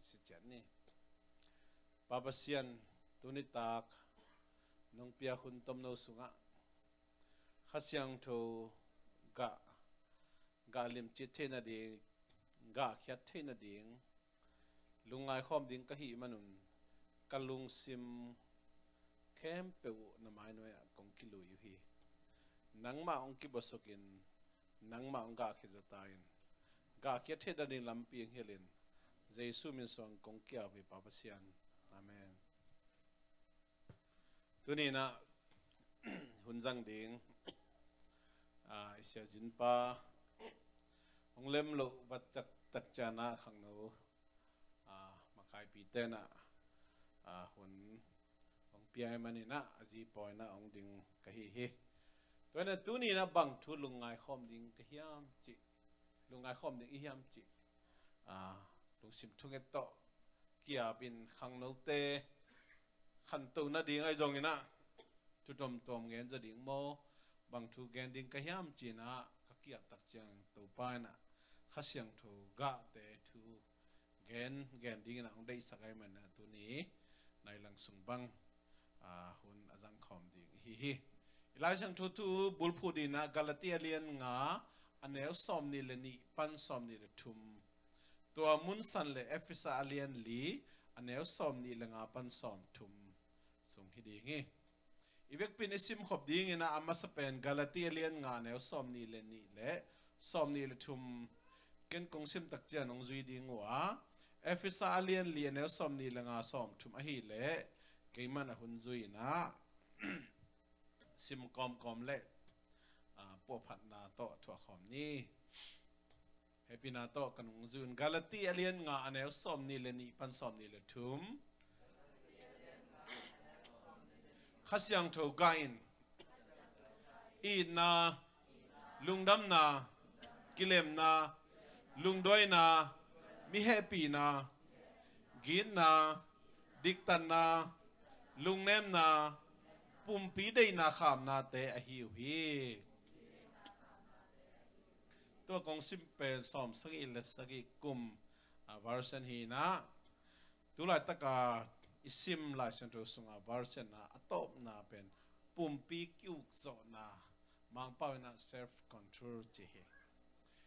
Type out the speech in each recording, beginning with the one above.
สิเจนนี่ปาปเซียนตุนิตากนงเปียคุณตมโนสุงะข้าเสียงโทกะลิมจิตเทนดิงกะขียดเทนดิงลุงไงข้อมดิงกะหิมันุนกะลุงซิมเข้มเปวน้ำไม้น้อยกงกิลุอยู่ฮีนังมาองกิบสกินนังมาองกะขิจตายนกะขียดเทนดิงลำเปียงเฮลินเจสุมินสวงกงเกียวไปปาปเซียนอาเมนตัวนี้นะหุ่นจังดิงเสียจินปาองเล็มโลบัดจักตักจานะขังโนมาขายปีเตนะหุ่นองเปียมันนี่นะอจีปอยนะองดิงกะฮิฮิตัวนั้นตัวนี้นะบังทุลุงไงข้อมดิงกะฮิยามจิลุงไงข้อมดิงอิยามจิลุงสิมทุงเอตโตเกียบินขังโนเตขันตัวน่ะดิงไอจงนี่นะจุดตอมเงินจะดิงโมบางทุกเงินดิงกะฮิยามจีนะก็เกียตักจังตัวป้ายนะข้าเสียงถูกกะเตทูเงินดิงนะองได้สักไอมันนะตัวนี้ในหลังสุงบังหุ่นอาจารย์คอมดิงฮิหลายเสียงทูบุลพูดีนะกาลาติเลียนงาอันเนลซอมนี่เลนี่ปันซอมนี่เลทุมตัวมุนสันเลเอฟิซาเลียนลีอันเนลซอมนี่เลงาปันซอมทุมส่งฮิดีงี้อีเวกปินซิมขบดีงี้นะอามาสเปนกาลาติเลียนงาเนลซอมนี่เลนี่เลซอมนี่เลทุมเกินกงซิมตักเจนองจุยดีงัวเอฟิซาเลียนลีเนลซอมนี่เลงาซอมทุมอหิเลเกี่ยมันหุ่นจุยนะซิมกอมเล่ปวพัดนาโตถั่วขอมนี่เฮปินาโตกันงจุนกาลาติเลียนงาเนลซอมนี่เลนี่ปันซอมนี่เลทุมข้าเสียงถูกกอินอีนาลุงดำนากิเลมนาลุงด้วยนามิเฮปีนากินนาดิกตันนาลุงเนมนาปุ่มปีได้นาขามนาเตอหิวฮีตัวกองซิมเปลสอมสกิเลสกิกุมวาร์เซนฮีนะตัวลายตะกาอิซิมลายเซนตัวสุงวาร์เซนนะอัตบนาเป็นปุ่มปีกิวโซนามังเป้านะเซลฟ์คอนโทรลจีเฮ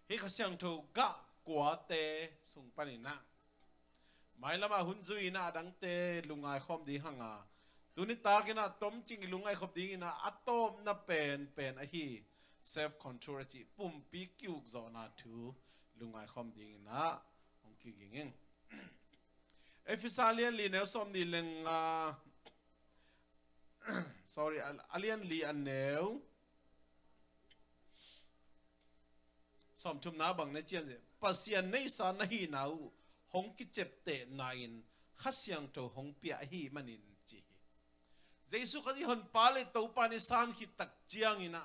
ฮิข้าเสียงถูกกะกัวเตสุงปนินะไม่ละมาหุ่นจุยนะดังเตลุงไอคอมดีหังอาตัวนี้ตากินะต้มจริงลุงไอคอมดีนะอัตบนะเป็นไอฮีเซลฟ์คอนโทรลจีปุ่มปีกิวโซนาทูลุงไอคอมดีนะองคิกิงเองเอฟิซาเลียนลีเนลซอมดีเลงsorry อเลียนลีอันเนลสมทุมนาบังในเจียนปัสยานในสานหีนาวหงกิเจ็บเตะนายนขัดเสียงโตหงเปียหีมันินจีเจสุขัดที่หนปาเลตปานิสานขิตักเจียงอินะ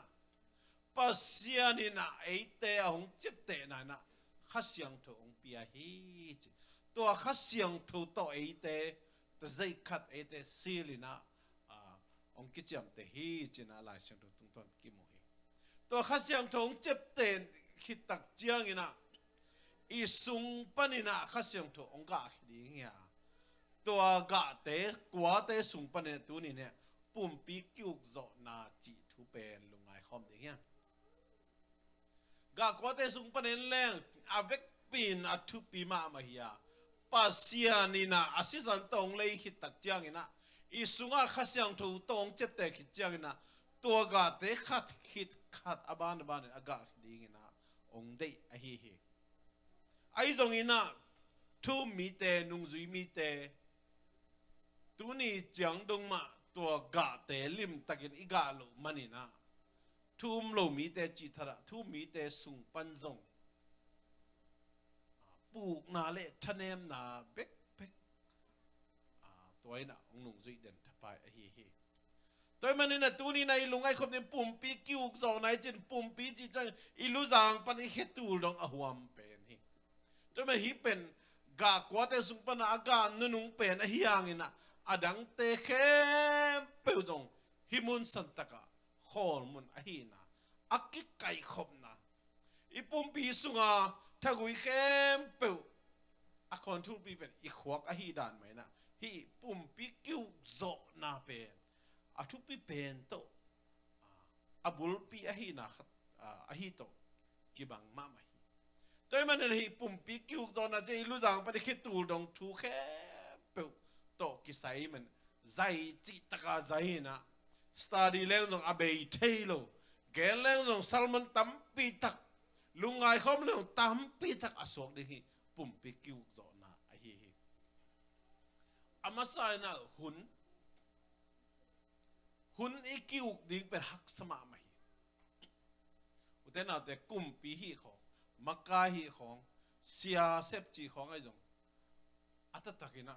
ปัสยานินะไอเตะหงเจ็บเตะนายนะขัดเสียงโตหงเปียหีตัวขัดเสียงโตโตไอเตะแต่ใจขัดไอเตะซีลินะองกิจยมเตะฮีจินะลายเสียงโตตุงตอนกิโมฮีตัวขัดเสียงโตหงเจ็บเตะขิตักเจียงอินะอีสุงปันินะข้าเสียงถูกองกาขิดีเงียตัวกะเตะกว่าเตะสุงปันินะตัวนี้เนี่ยปุ่มปีกิวโจนาจิทุเป็นลุงไอคอมดีเงียกะกว่าเตะสุงปันินะแรงอาเวกปีนอัทุปีมามาเฮียปัสยานินะอาศิสันตองเลยขิตักเจียงอินะอีสุงอาข้าเสียงถูกตองเจ็บเตะขิเจียงอินะตัวกะเตะขัดอบานอากาศดีเงียนะองได้อหิเฮไอ้ตรงนี้นะทุมีเตนุงจุยมีเตตัวนี้จังดงมาตัวกะเตลิมตะกินอีกาโลมันนี่นะทุมโลมีเตจิตระทุมีเตสุงปันจงปูกนาเลทะเนมนาเบ็กตัวนี้นะองนุงจุยเด่นทไปอหิเฮตัวมันนี่นะตัวนี้นะลุงไอ้คนนี้ปุ่มปีกิวสองนายจินปุ่มปีจิจังอิลุจางปันอีเฮตูลงอหวมเป็นฮิตัวมันฮิเป็นกากว่าแต่สุงปนอากาศนุ่งเป็นอหิยังอินะอดังเตเข้มเปิวจงฮิมุนสันตะกะขอลมุนอหินะอักกิไก่ขบนะอีปุ่มปีสุงาถ้ากุยเข้มเปิวอั คนทุปีเป็นอีขวกฮีด่านไหมนะฮีปุ่มปีกิวโซนาเป็นทุปีเป็นโตบุลปีฮีนะฮีโตกิบังมาไม่โดยมันฮีปุ่มปีกิวโซนาจะรู้จังปฏิคิดตูดงทุแค่เปิลโตกิไซมันใจจิตกาใจนะสตาร์ดีเล่งจงอเบยเทโลแกเล่งจงซัลมันตั้มปีตักลุงไงเขาเล่งตั้มปีตักอสวกดีฮีปุ่มปีกิวโซนาฮีอามาไซนะหุนอีกิวดิ้งเป็นฮักสมาไม่อุตนาแต่กุมปีฮีของมักกาฮีของเสียเซปจีของไอ้จงอัตตะกินะ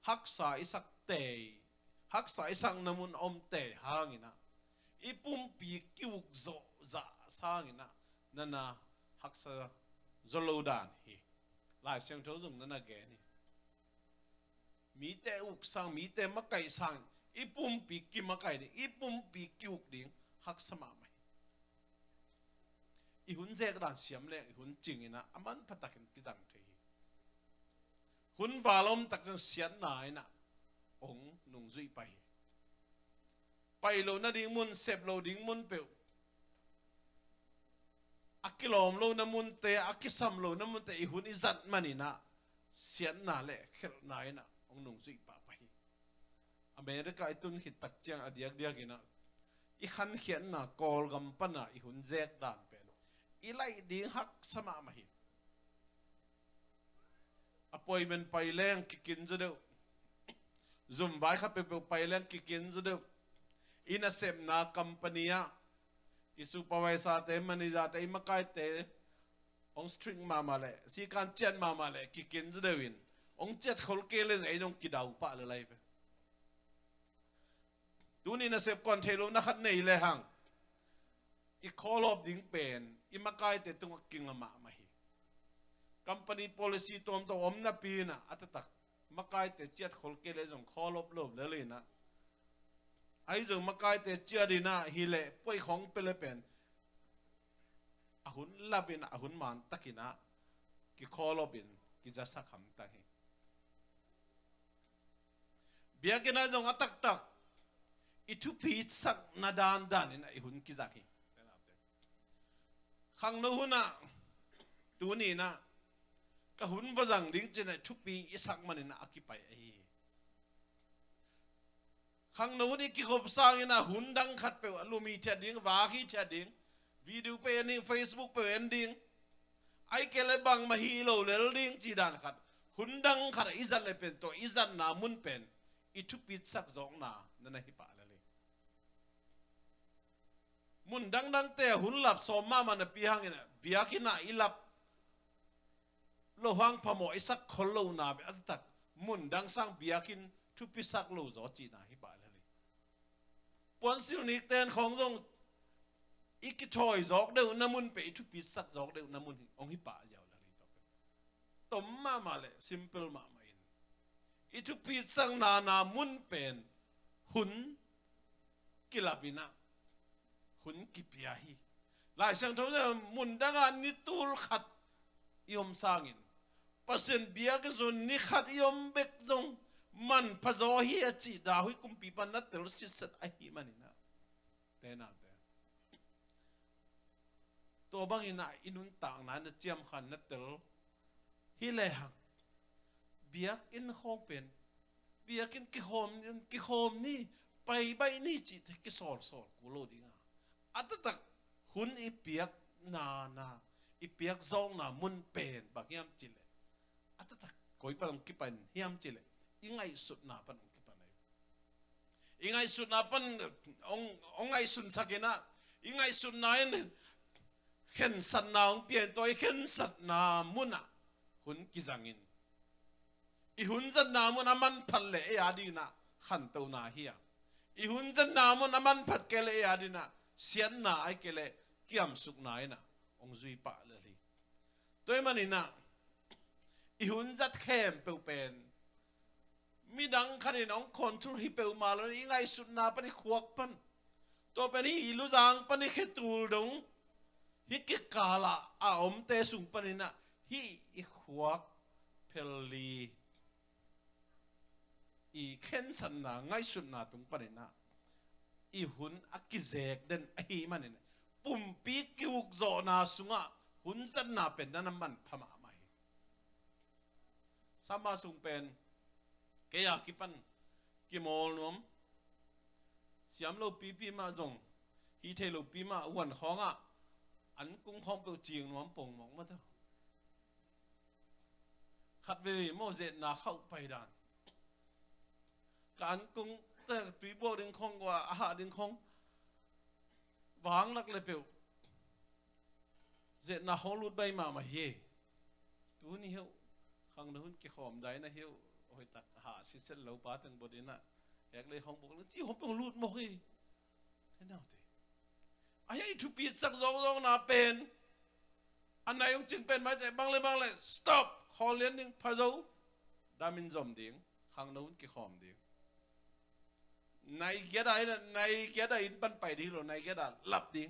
ฮักษาอิสักเตยฮักษาอิสังน้ำมันอมเตยหางินะอีปุ่มปีกิวโซจะสางินะนั่นนะฮักษาโจโลดานฮีหลายเสียงโทจงนั่นนะแกนี่มีแต่อุกสังมีแต่มักไก่สังอีปุ่มปีกิมักไก่นี่อีปุ่มปีกิวดิ้งฮักสมาไม่อีหุ่นเจกด่านเสียมเลยอีหุ่นจริงนะอามันพัฒกินกิจังทีหุ่นวาลมตักจังเสียนนายนะองนุงจุยไปโลนาดิ้งมุนเสพโลดิ้งมุนเปวอักกิลอมโลนามุนเตะอักกิซัมโลนามุนเตะอีหุ่นอิจัดมันนี่นะเสียนนาเละเขลนายนะองนุงจุยไปอเมริกาไอตุนหิดปัจจัยอดียกเดียกินะอีขันเขียนนะกอลกัมปนะอีหุ่นเจกด่านเป็นอีไล่ดิ้งฮักสมามาหิอพอยมันไปแรงกินจะเดียวซุ่มไว้ครับไปแรงกินจะเดียวอินาเซมนาคัมปานียอิสุปไวซาเตมันนิจาเตอิมากายเตองสตริงมาเลยสีการเจ็ดมาเลยกินจะเดียวอินองเจ็ดคนเกลือไอ้จงกิดาวปะเลยไปดูนี่นะเซฟก่อนเทโลนักขัดในเลยหังอีกข้อรอบดิ้งเป็นอีมากายเตตุงกิงมาไม่คัมปานี policy ตัวอมนับปีนะอัตตักมากายเตเจ็ดคนเกลือจงข้อรอบเลยนะไอ้จงมากายเตเจ็ดดีนะฮิเลป่วยของเปลเป็นหุ่นลับินะหุ่นมันตักินะกิข้อรอบบินกิจะสักคำตักเบียกินะจงอัตตักอิทุพีสักนาดานดานินะอิหุ่นกิจักฮีขังโนหุนะตัวนี้นะก็หุ่นวจังดิ้งเจนะทุปีอิสักมันนะอักิไปขังโนหุนี่กิขบสร้างนะหุ่นดังขัดไปว่าลูมีเทียดิ้งวาฮีเทียดิ้งวิดีโอไปนี่เฟซบุ๊กไปเอ็นดิ้งไอเกลบังมาฮีโร่เลดิ้งจีดานขัดหุ่นดังขัดอิจันเลยเป็นตัวอิจันนามุนเป็นอิทุปีสักสองนานั่นฮิปะมุนดังเตะหุ่นหลับสมมามันปีหังเนี่ยปีหักินะอิลับโลหังพมออิสักคนโลนาเบอัตตักมุนดังสังปีหักินทุปิสักโลจอจีนาฮิบาเลยปวนสิวนิกเตนของจงอีกทอยจอกเดียวน้ำมุนไปทุปิสักจอกเดียวน้ำมุนองฮิบาเจ้าเลยต่อไปต้มมาเลย simple มาอินอีทุปิสักนามุนเป็นหุ่นกิลาบินะหุ่นกิปยาฮีหลายสังทงจะมุนดังอันนิตูลขัดยมสร้างินเปอร์เซ็นต์เบียกจนนิขัดยมเบกจงมันพะโจฮีอจิดาหุยกุมปีปันนัตเตลสิสัตไอฮีมันนะแต่น่าแต่ตัวบางอินะอินุนต่างนั้นจะเจียมขันนัตเตลฮีเลหังเบียกอินโฮเป็นเบียกอินกิโฮมนี่ไปใบนี่จิตกิสอลกูโลดิงอัตตักหุ่นอีเปียกนาอีเปียกซองนามุนเป็นบางยามจิเลอัตตักคอยปนกิปันยามจิเลยังไงสุดนาปนกิปันเลยยังไงสุดนาปนองไงสุนสักนะยังไงสุดนาเข็นสันนาเปลี่ยนตัวเข็นสันนามุนะหุ่นกิจังอินอีหุ่นสันนามุนะมันพันเลียดีนะขันตัวนาเฮียอีหุ่นสันนามุนะมันพัดเกลียดีนะเสียนนาไอเกลเกี่ยมสุกนายนะองจุยปะเลยตัวมันนี่นะอีหุ่นจัดเข้มเปลเป็นมีดังขนาดน้องคนทุริเปลมาแล้วยังไงสุดนาปนิขวกปันตัวเป็นนี่อิลุจังปนิเขตูดงฮิกิกาละอมเตสุงปนินะฮิอีขวกเพ เพลลีอีเข็นสันนาง่ายสุดนาตรงปะเนี่ยนะอีหุ่นอักกิเจกเด่นไอ้มันเนี่ยปุ่มปีกิวกโจนาสุงะหุ่นจันนาเป็นนั่นมันพม่าไม่สามาสุงเป็นเกียร์กิปันกิโมลนวมเสียมเราปีมาจงฮีเทลูปีมาอ้วนของอ่ะอันกุ้งของเปล่าจีงนวมป่งมองมาเถอะขัดไปโมเสสนาเข้าไปด่านการกุ้งแต่ตีโบดึงคงกว่าอาหารดึงคงวางลักเลยเปล่าเสร็จนาของรูดใบมาเฮตัวนี้เหี้ยวข้างนู้นกี่ขอมได้นะเหี้ยวโอ้ยตักหาชิเส้นเหลาปาถึงบดินะอยากเลยของบอกเลยที่ผมเป็นรูดมอกให้แค่นั้นเองไอ้ทุบปีสัก2นาเป็นอันไหนยังจึงเป็นมาใจบางเลย stop ขอเลี้ยงนึงพะโจ้ดามินจอมดิ่งข้างนู้นกี่ขอมดิ่งในเกียร์ใดนะในเกียร์ใดอินปันไปดีหรอในเกียร์ใดหลับดิ่ง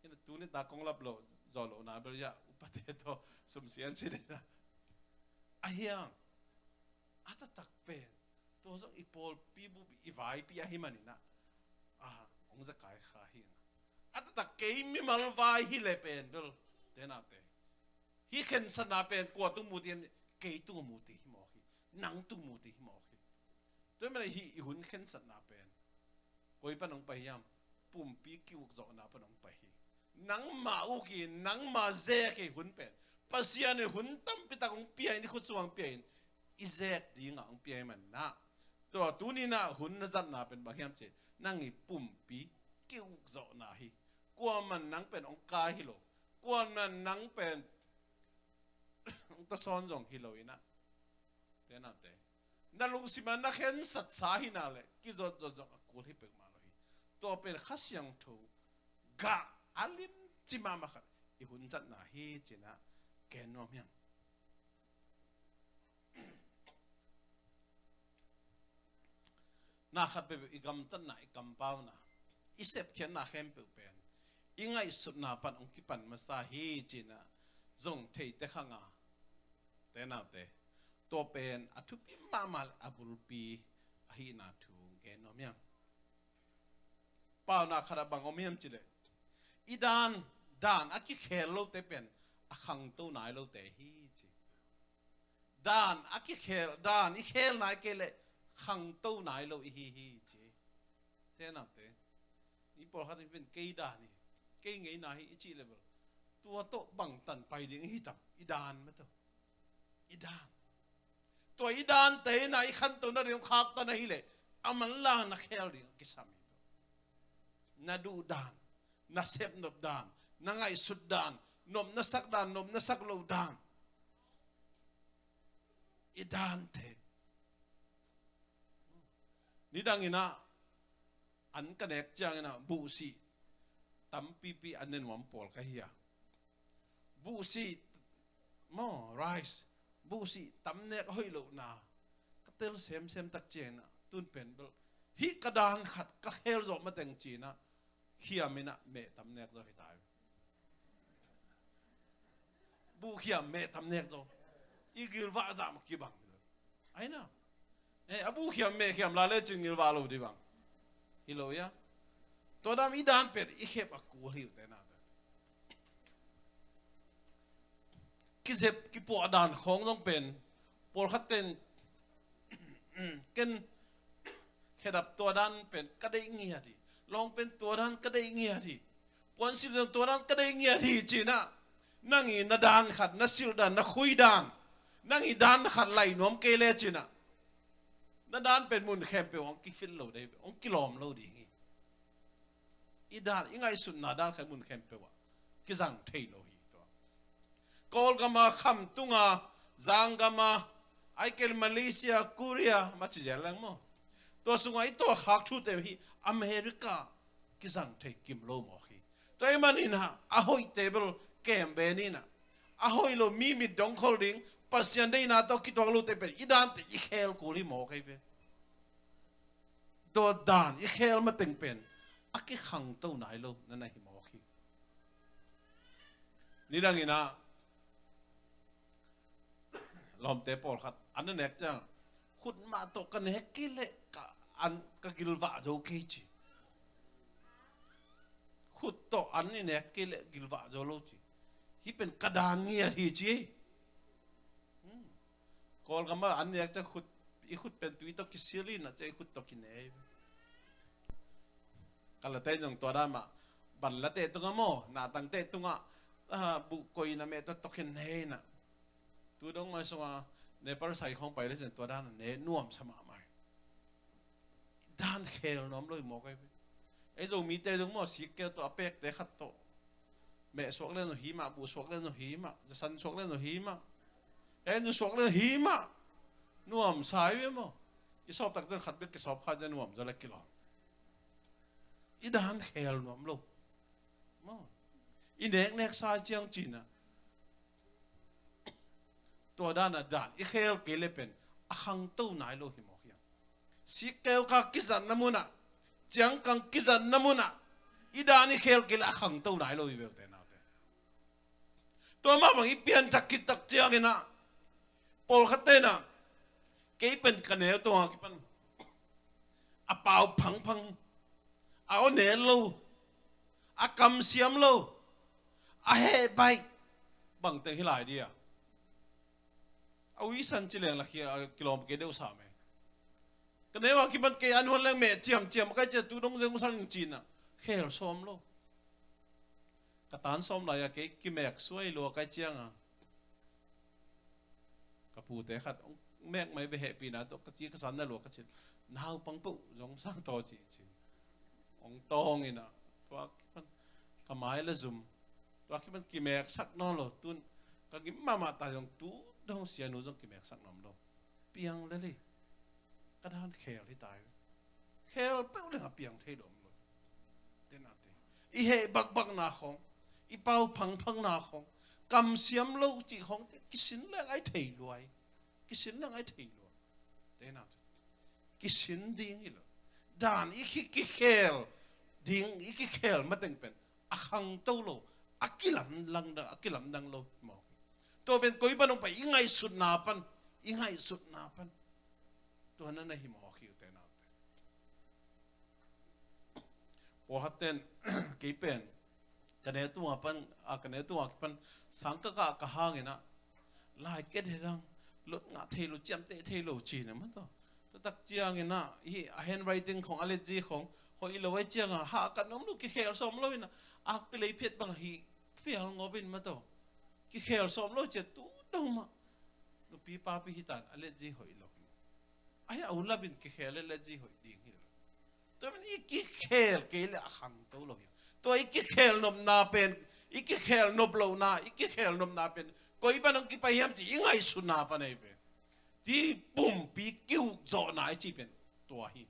นี่ตัวนี้ตากองหลับโลจอโลนาเบลยาอุปเทโตสมเสียนสิเดนะไอ้ยังอาตตักเป็นตัวสองอีโพลปีบุอีไวปีอาหิมันนี่นะองจะกายขาหินะอาตตักเกยมิมัลไวฮิเลเป็นเบลเดน่าเตฮิเข็นสนาเป็นกวาดตุ้งมูตีเกยตุ้งมูตีหิมอหินังตุ้งมูตีหิมอหิตัวมันฮิหุ่นเข็นสนาเป็นกวยปนองไปยามปุ่มปีกิวกจอนาปนองไปฮินังมาอุกินังมาเจกิหุ่นเป็นภาษาเนี่ยหุ่นตั้มปิตากงเปียนี่คุณสว่างเปียนอิเจกดีงางเปียมันนะตัวนี้นะหุ่นนั่นจันนาเป็นบางอย่างเจนั่งอีปุ่มปีกิวกจอนาฮิกว่ามันนังเป็นองกาฮิโลกว่ามันนังเป็นองตะซอนจงฮิโลอีนะเท่านั้นเองนั่นลุงสิมันนักเห็นสัตย์สาหินาเลยกิจจงกูที่เป็นมาเลยตัวเป็นข้าเสียงทูกะอาลิมจิมามาขัดอีหุ่นจันนาฮิจินะแกนอมยังน่าขัดไปอีกำตันน่ะอีกำเป้าน่ะอีเสพเขียนน่าเข้มเปลี่ยนอีไงสุดน่าปันองคิปันมาซาฮีจินะจงเทเตขังอ่ะเตน่าเตตัวเป็นอัทุปิมามาอับุลปีฮีนาทูแกนอมยังเป้าน่าขัดบังอมยังจิเลยอีดานอากิเคลโลเตเป็นอาขังตัวนายโลเตฮีจิดานอากิเคลดานอีเคลนายเกเลขังตัวนายโลฮีจิเท่านั้นเองนี่พอเขาเป็นเกย์ดานี่เกย์ไงนายอีจิเลเวลตัวโตบังตันไปดิ่งฮีตับอีดานมั้งตัวอีดานตัวอีดานเตะนายขันตัวนั่นเรื่องขากตันฮีเลยอามันล่างนักเฮลดิ่งกิสามีตัวนาดูดานนาเซฟนบดานนาไงสุดดานนมนาสักดานนมนาสักโลดานอีดานเตนี่ดังอินะอันกันเอกจังอินะบุษีตั้มปีอันนั้นวันปอลกันเฮียบุษีมอไรส์บุษีตั้มเนกห้อยโลนาก็เตลเซมตักเจนะตุนเป็นฮิกระดานขัดก็เฮลจบมาแต่งจีนะเฮียมินะเมตั้มเนกจะให้ตายบุเฮียเมตั้มเนกจะอีกิลว่าจะมากี่บังไอ้นะabu khiam me khiam la le ching nil walo di bang hilo ya to dam idan per I khep akul hi te na ta ki zep ki po adan khong jong pen por khaten ken khedap to dan pen ka dei ngia di long pen to dan ka dei ngia di pon sil to dan ka dei ngia di china nangi na dan khat na sil dan na khui dan nangi dan khat lai nom ke le chinaนั่นด้านเป็นมุนแคมเปองกิฟิลโลได้องกิลอมโลดีอีด้านยังไงสุดนาด้านแค่มุนแคมเปวะกิจังเทโลฮีตัวกอลกามาคำตุงาจังกามาไอเกลมาเลเซียคูเรียมาชิเจลังมั้งตัวสุงไอตัวขักทุเตฮีอเมริกากิจังเทกิมโลมอฮีตัวไอมันนี่นะอาหอยเทเบิลเกมเบนี่นะอาหอยโลมีมิดดงคอลดิงปัสยันได้นาตัวคิดว่าลูกเตเป็นอีดานเตอีเคลกูริโมกไอเวตัวดานอีเคลมาตึงเป็นอากิขังตัวนายลูกนั่นไอหิโมกีนี่ดังนี้นะล lom te pol khat an nek chang khut ma to kan he kile ka an ka gilwa zo ke chi khut to an ni nek kile gilwa zo lo chi hi pen kadan ngia hi chi kol kama an nek cha khut I khut pen tui to kisiri na cha khut to kine kala te jong to da ma ban la te tunga mo na tang te tunga bu koi na me to kine na tu dong ma so ne par sai khong pai le chen to da na ne nuam sama mai dan khel nom loi mo kai ai zo mi te jong mo si ke to apek te khat to me sok le no hi ma bu sok le no hi ma san sok le no hi ma en sok le hi ma nuam sai we mo I sop tak khat bet ke sop kha ja nuam ja la kilo I dan khel nuam lo mo I nek sai chiang chin na to dan na dan I khel ke le pen a khang to nai lo hi mo hiam si keu ka kizan namuna chiang kang kizan namuna I dan I khel ke la khang to nai lo I be te na te to ma bang I pian chak ki tak chiang ina pol khat te na cái bên cái này tôi cái bên à bao phăng phăng à ở nè lâu à cầm xiêm lâu à hệ bay bằng tiếng hy lại đi à uy san chỉ là khi km cái đều sao mày cái này cái bên cái anh huấn luyện mẹ chiêm cái chết tu đông dương sang chín à khéo xóm lâu cái tán xóm lại cái mẹ xuôi lúa cái chiang à cái phụ tế khát mẹ mày về hệ pin à tôi cái chi cái sắn là lúa cái chuyện nào bằng phụ giống sang to chỉ ông to nghe nè tôi cái máy là zoom tôi cái bên cái mẹ sắc non rồi tuôn cái mà ta giống tú đông xia nụ giống cái mẹ sắc nằm đâu piang lên đi cái đó khéo đi tài khéo bao nhiêu piang thay đổi rồi thế nào thế ý hệ bạc na không ý bao phăng na không cầm xiêm lâu chỉ không cái xin là ai thầy loài cái xin là ai thầy loài thế nào cái xin điên gì rồi đàn ý cái khéo điên ý cái khéo mà từng bên khăng tâu lâu cái làm đằng lâu mà tôi bên coi bên ông phải ý ngay sụt napan tôi nói này hiểm họ khiêu thế nào bỏ hạt tên cái bên cái này tôi apan cái này tôi apan sáng cả hàng này nè lại kết hết rằng lột ngã thay lột chém tệ thay lột chỉ nữa mất rồi tôi tắc chiang này nè hi handwritingของallergyของhọ yêu vậy chiang à hạ cái nấm lúc cái khéo xóm lôi nè cái lấy phết bằng hi phiền ngó bên mất rồi cái khéo xóm lôi chết tú đâu mà nó pi pa pi hitan allergy hỏi lộc ai ổn là bên cái khéo allergy hỏi điên hi tôi mình cái khéo cái là khăng tâu lộc tôi cái khéo nôm na pen cái khéo nôm lâu na cái khéo nôm na pen coi bên ông cái phải hiểm chỉ ngay suna na pa này pen thì Pumpi Ki-ukzawhna chỉ pen tua hi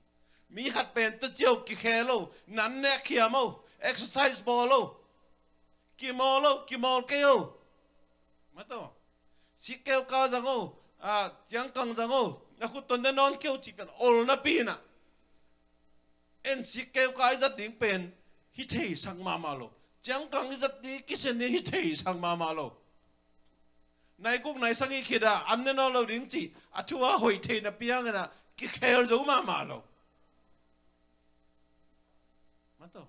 mi khát pen tôi chiều cái khéo lâu nắn nè kia mau exercise ball lâu ki mol kêu mà to si kêu cao rằng ô giang căng rằng ô na khut tuần đến non kêu chỉ pen ol na pin à en si kêu cái rất tiếng pen hít thề sang mà lo giang căng rất đi cái sen hít thề sang mà lo này cũng này sang ý kia đã anh nên nó lo tiếng chỉ thua hồi thề na piang na cái kêu giống mà lo mà to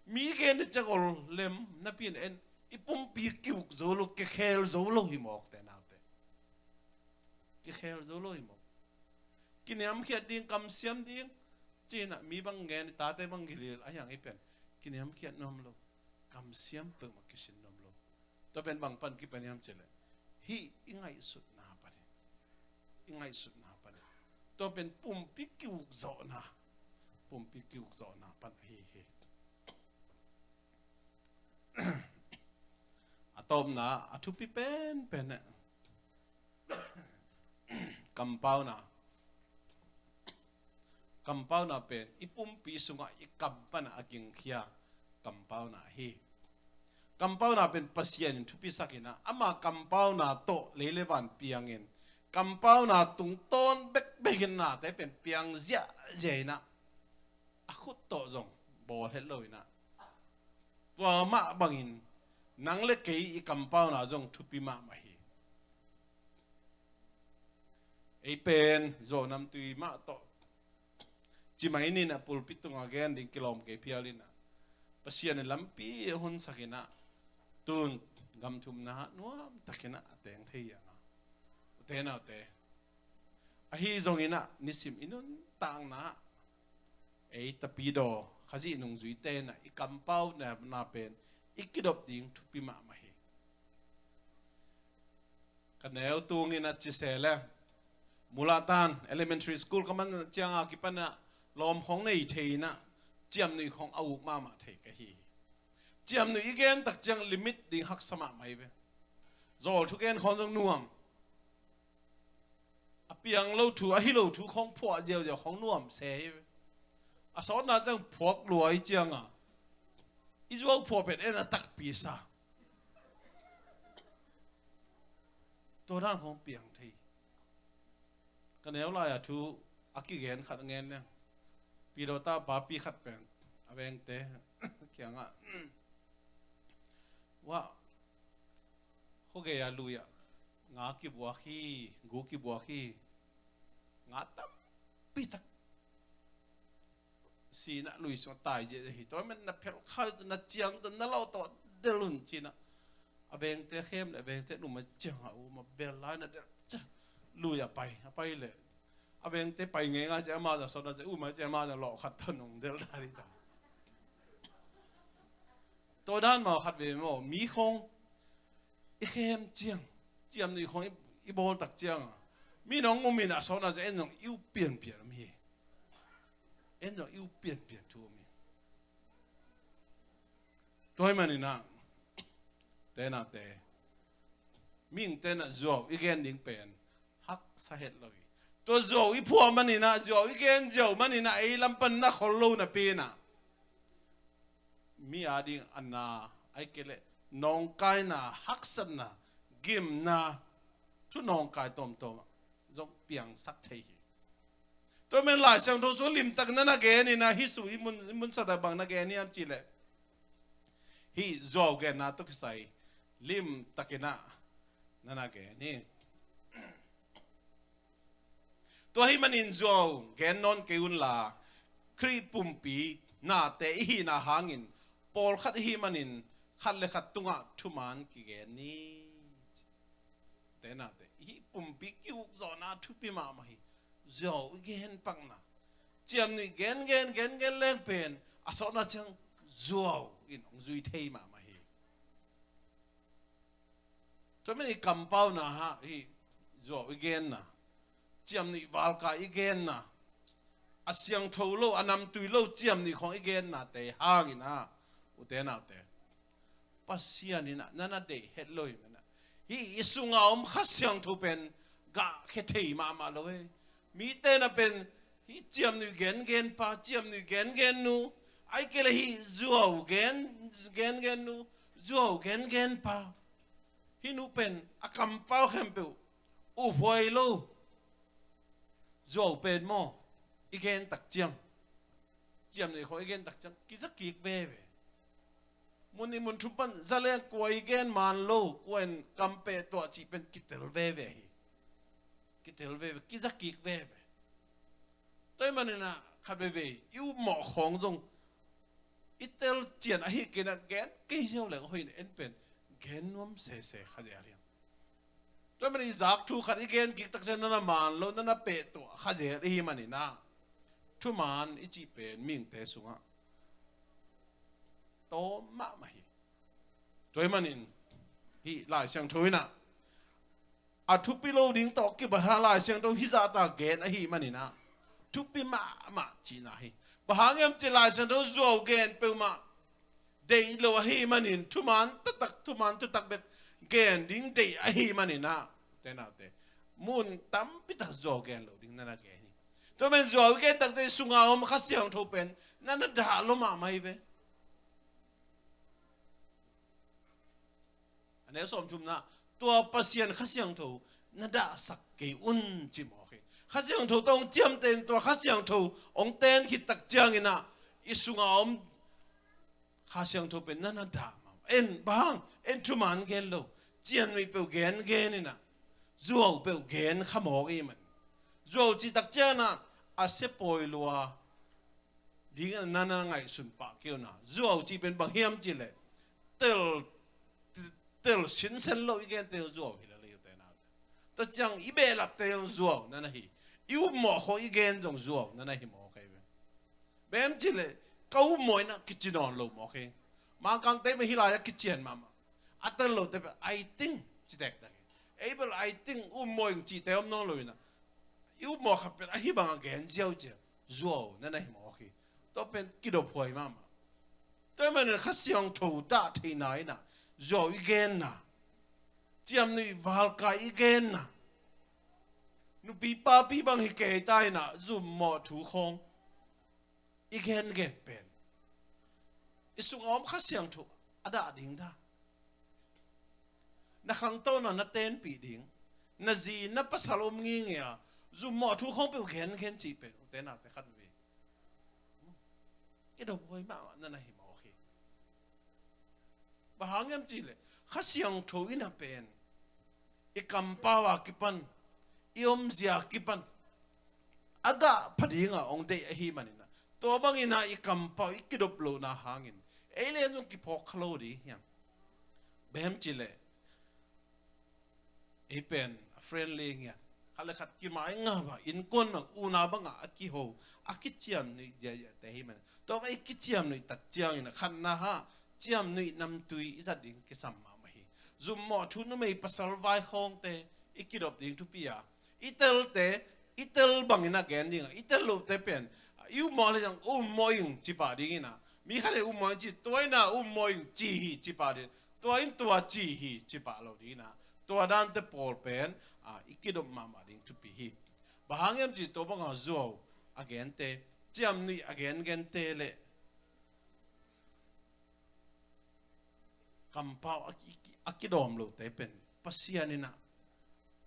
mi cái này chắc ol lem na pin en Pumpi Ki-ukzawhna cái khéo dấu lâu hi mọc thế nào thế cái khéo dấu lâu hi mọc cái niệm kia điên cầm xiêm điên chỉ là mi băng nghe ta tới băng ghi ai hàng ấy pen cái niệm kia nom lâu cầm xiêm bưng mà cái xin nom lâu tôi pen băng pan cái pen niệm chele hi ingai sut na pa tôi pen Pumpi Ki-ukzawhna pan hi atom na athupi pen nè kampau na pen Pumpi sunga ikampan aking khia kampau na hi kampau na pen pasien thupi sakina ama kampau na to lelevan piangin kampau na tung ton begin na te pen piang zia jeina akhut to zong bol hello na tua ma bangin nang le kei I kampau na zong thupi ma hi ấy pen zo nam tùy mạ to chỉ mấy nên là pulpit tung again đinh kilom cái pialin à pasian làm pi hun sakina tun gam thum na nuam takina teng thei ya te na te a hi zongina nisim inun tang na ấy tapido khazi nung zui te na ikampau na pen ikidop ding thupi ma ma hi kanel tungina chisele mulatan elementary school kaman changa kipana lom khong nei theina chiam nei khong au ma ma thei ka hi chiam nei igen tak chang limit ding hak sama mai be zol thu gen khon jong nuam apiang lo thu a hi lo thu khong phwa jeo jeo khong nuam se a so na chang phok luai chiang a i zo phwa pet en tak pi sa to ran khong piang thei kan nếu lại thu akigen khát nghe nè Rev.Dr.Paipi khát bèn aveng te kia ngạ wa ho ge ya lu ya ngã ki bua khi gu ki bua khi ngã tam pi tak si na lui so tai je hi to men na phel khai na chiang to na lo to delun chi na aveng te khem le aveng te nu ma chiang ha u ma bel lai na lui à bay lệ à bên thế bay nghe ngay chứ mà giờ sau đó sẽ mà chứ mà giờ lọ khát thân ông đều ra đi ta tôi đang mà khát về mà mí không ít em chiang này không ít bol đặc chiang mí nông ông mình à sau đó sẽ em nông yêu biển mi em nông yêu biển thu mi tôi mà nè na thế nào thế mình tên là giàu ít gen đỉnh bền hắc sa hết rồi tôi giàu ít phua mà nè na giàu ít gen giàu mà nè na ấy làm pan na khol lâu na pe na mi adi anna ai kele nong kai na hắc san na gim na thu nong kai tom giống piang sắc thei tôi men lại sang thô số lim tak na ge ni na hi su mun sa da bang na ge ni am chi le hi giàu ge na to sai lim takina na ge ni tôi hi manin zo gen non keun la kri pumpi na te hi na hangin pol khat hi manin khat le khat tunga thuman ki gen ni te na te hi pumpi ki-ukzawhna thupi ma ma hi zo gen pang na chiam ni gen leng pen aso na chang zo in ong zui thei ma ma hi to me kampau na ha hi zo gen na chiam ni wal ka igen na a Siangtho lo anam tui lo chiam ni khong igen na te hangin ha u te na te pasian ni na na de het loi na hi isunga kha Siangtho pen ga khe thei ma lo we mi te na pen hi chiam ni gen pa chiam ni gen nu ai kele hi zuo gen nu zuo gen pa hi nu pen a kampau khempeu u hoi lo dầu bền mò igen đặc chiang này khỏi igen đặc chiang kí rất kiệt về muốn chụp pan ra lên quay igen man lâu quên cầm pe toa chỉ bên kitel về kí rất kiệt về tới mà nên là khát về yêu mỏ khong rong itel chian à hi cái là gen cái gì lại hơi nên pen gen nom se khát gì tôi mình giặc thu khát igen kí tắc sen na man lo na pe to khát gì hi mà nè na thu man ít chỉ pen mình té xuống á to mà hi tôi mình hi lại Siangtho na à thu pi lo ding to kí bà lại Siangtho hi ra ta gen à hi mà nè na thu pi mà chỉ na hi bà hàng em chỉ lại Siangtho zo gen pe mà đây lo hi mà nè thu man tu tak bet gen ding day a hi mani na te na te mun tam pita zo gen lo ding na ge ni to men zo gen tak te sunga kha Siangtho pen na da lo ma mai be ane som chum na tua pasien kha Siangtho na da sak ke un chi mo kha Siangtho tong chiam ten to kha Siangtho ong ten hi tak chiang ina isunga kha Siangtho pen na da ma en bang en thuman gen lo chian mi pe gen nè zuo pe gen kha mo gi man rồi chỉ đặc trưng na à sẽ bồi lúa đi nana ngày xuân bạc kêu na rồi chỉ bên bằng hiểm chỉ lệ tel tel xin sen lôi cái tel rồi thì là liệu thế nào ta chẳng ý bề lập tel rồi nana hi yêu mỏ khó ý gen trong rồi nana hi mỏ cái bên chỉ lệ câu mồi na kitchen on lâu mỏ cái mà càng tới mà hi lại kitchen mà à tel lâu tới I think chỉ đẹp đấy able I think mồi chỉ tới hôm nọ rồi na yêu mỏ khắp bên hi bằng gen giàu chứ rồi nana hi mỏ cái tôi bên kí đồ phơi mà tôi mình khát siang thầu ta thì nói na rồi igen na chiam nuôi val cái igen na nu pi pa pi bang hi kê tai na zoom mò thủ không igen gen pen isung om khát siang thầu ada ding ta na khang to na ten pi ding na gì na pasalom ngi nghe zoom mò thủ không bị gen gen chỉ pen tên nào tên khát về cái đồ phơi mà nó này mò khi bà hàng em chỉ lệ khát siang thầu ina pen ikampawa kipan iom zia kipan aga padinga ong de hi manina to bangina ikampaw ikidoplo na hangin alien yung kipok khlo di yang bem chile ipen friendly nya khala khat ki mai nga ba in kon ma una banga akiho akichiam ni ja ja te hi man to ba ikichiam ni tak chiang ina khan na ha chiam ni nam tui za ding ki sam zoom mò thu nó mày pasal vai khong te ikidop ding thu pia itel bang ina gen ding itel lo te pen you mò le jang mo yung chi pa ding ina mi khale mo chi toy na mo yung chi hi chi pa de toy tua chi hi chi pa lo ding na tua dan te pol pen ikidop ma ding thu pi hi bahang em chi to bang zo again te chiam ni again gen te le kampau akidom lo te pen pasianina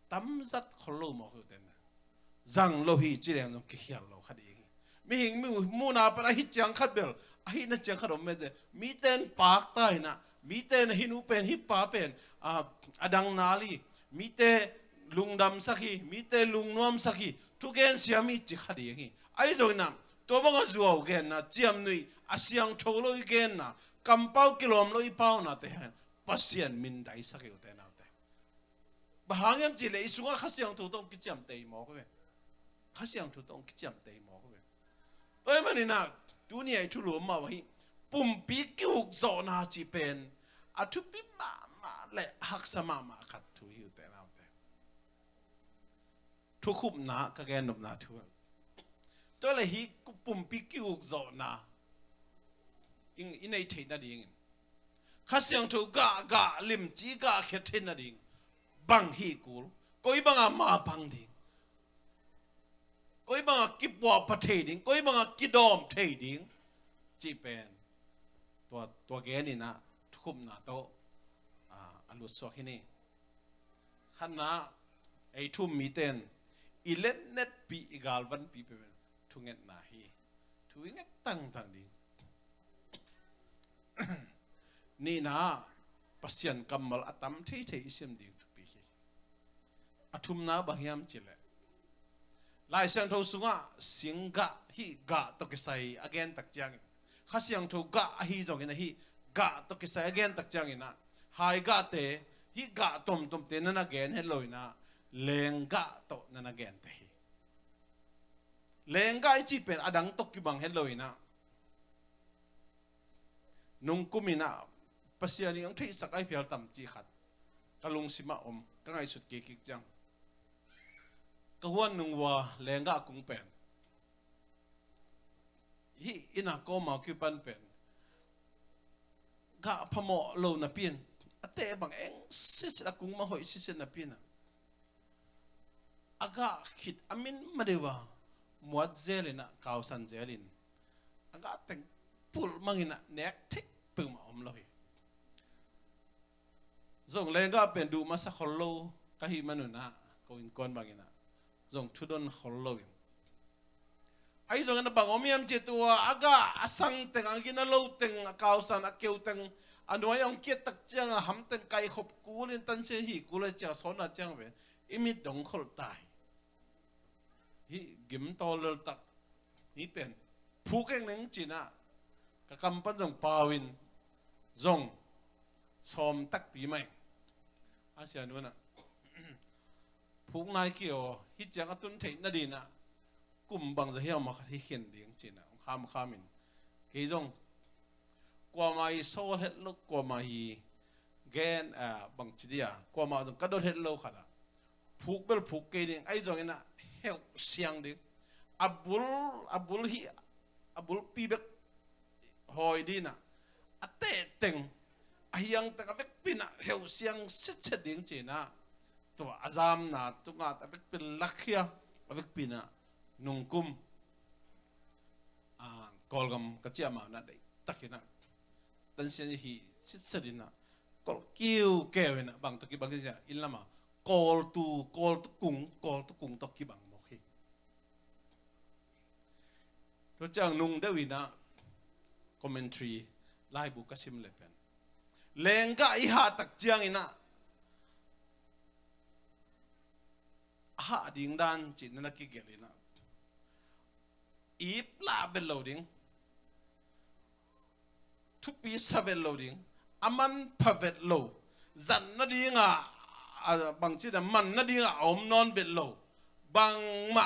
tamzat kholo mo ho ten zang lo hi chireng no ki hial lo khadi mi hing mu na para hi chang khat bel a hi na chang khadom me de mi ten pak tai na mi ten hinu pen hi pa pen adang nali mi te lungdam sakhi mi te lungnom sakhi tu gen siami chi khadi hi ai zo na to bang zuo gen na chiam nui asyang tholo gen na kampau kilom lo ipau na te pasian min dai sakeu te na te bahang em chỉ lấy xuống khát siang thủ tông cái chạm tây mò cái khát siang thủ tông cái chạm tây mò cái tôi mà nè tu này tu lúa mà vậy Pumpi Ki-ukzawhna chỉ pen tu pi mà lệ hắc sama mà khát tu hiểu te na te tu khúc na cái gen nộp na tu tôi là hi Pumpi Ki-ukzawhna in này thấy na đi khát siang thủ gà lim chỉ gà khét thấy na đi bang hi kul koi banga ma bang ding koi banga kipwa pathe ding koi banga kidom thei ding chi pen to ge ni na thum na to alu so hini khana ei thum mi ten ilen net pi igal van pi pe thunget na hi thuinget tang ding ni na pasian kamal atam thei isim ding athum na bahiam chile lai Siangtho sunga singa hi ga to kisai again tak chang kha Siangtho ga hi jong na hi ga to kisai again tak chang ina hai ga te hi ga tom te na again hello na lenga to na again te hi lenga chi pen adang to ki bang hello ina nung kumina pasiani ang thei sakai phial tam chi khat kalung sima om ka ngai sut ki kik chang kahuan nung wa lenga kung pen hi ina ko ma ki pan pen ga phamo lo na pin ate bang eng sis la kung ma hoi sis na pin aga khit amin madewa muat zelina kausan zelin aga teng pul mangina nek thik pum om lo hi zong lenga pen du masa kholo ka hi manuna ko in kon bangina zong thudon kholo ai zong na bang omiam che tua aga asang teng angina lo teng kausan akeu teng anoi ong kiet tak chang ham teng kai khop kulin tan se hi kula cha sona chang ve imit dong khol tai ฮิกิมโตเลตักนี่เป็นผู้เก่งหนึ่งจีน่ะกะกำปั้นจงปาวินจงสมตักปีใหม่อาเซียนนู้นน่ะผู้นายเกี่ยวฮิจังอตุนเทนนาดีน่ะกลุ่มบางจะเหี้ยมาที่เขียนเลี้ยงจีน่ะข้ามินกี่จงกว่ามาอีโซเฮ็ดลูกกว่ามาอีแกนบางจีเดียกว่ามาจงกระโดดเฮ็ดลูกขนาดผูกเบลผูกเกดิงไอ้จงน่ะเหี้ยเสียงดิอับุลฮีอับุลปีเบกหอยดีน่ะอัตเตติงไอ้ยังแต่กับเบกปีน่ะเหี้ยเสียงเสด็จจีน่ะตัวอาซามน่ะตัวงาแต่เบกเป็นลักเขียเบกปีน่ะนุ่งกุมกอลกัมกระเจียมาน่ะได้ตักน่ะตันเสียงฮีเสด็จน่ะกอลกิ้วแก้วน่ะบางตะกี้บางทีจะอินละมากอลตุกุงตะกี้บางโอเคตัวจังนุ่งเดวินะคอมเมนทรีไล่บุกซิมเลเป็นเลงกะอีหาตักเจียงอินะหาดิ่งดันจินนักกิเกลินะอีปลาเวลโลดิ้งทุกปีสเวลโลดิ้งอามันพาเวลโลจันนัดดิ้งบางทีมันนัดดิ้งอมนอนเวลโลบางม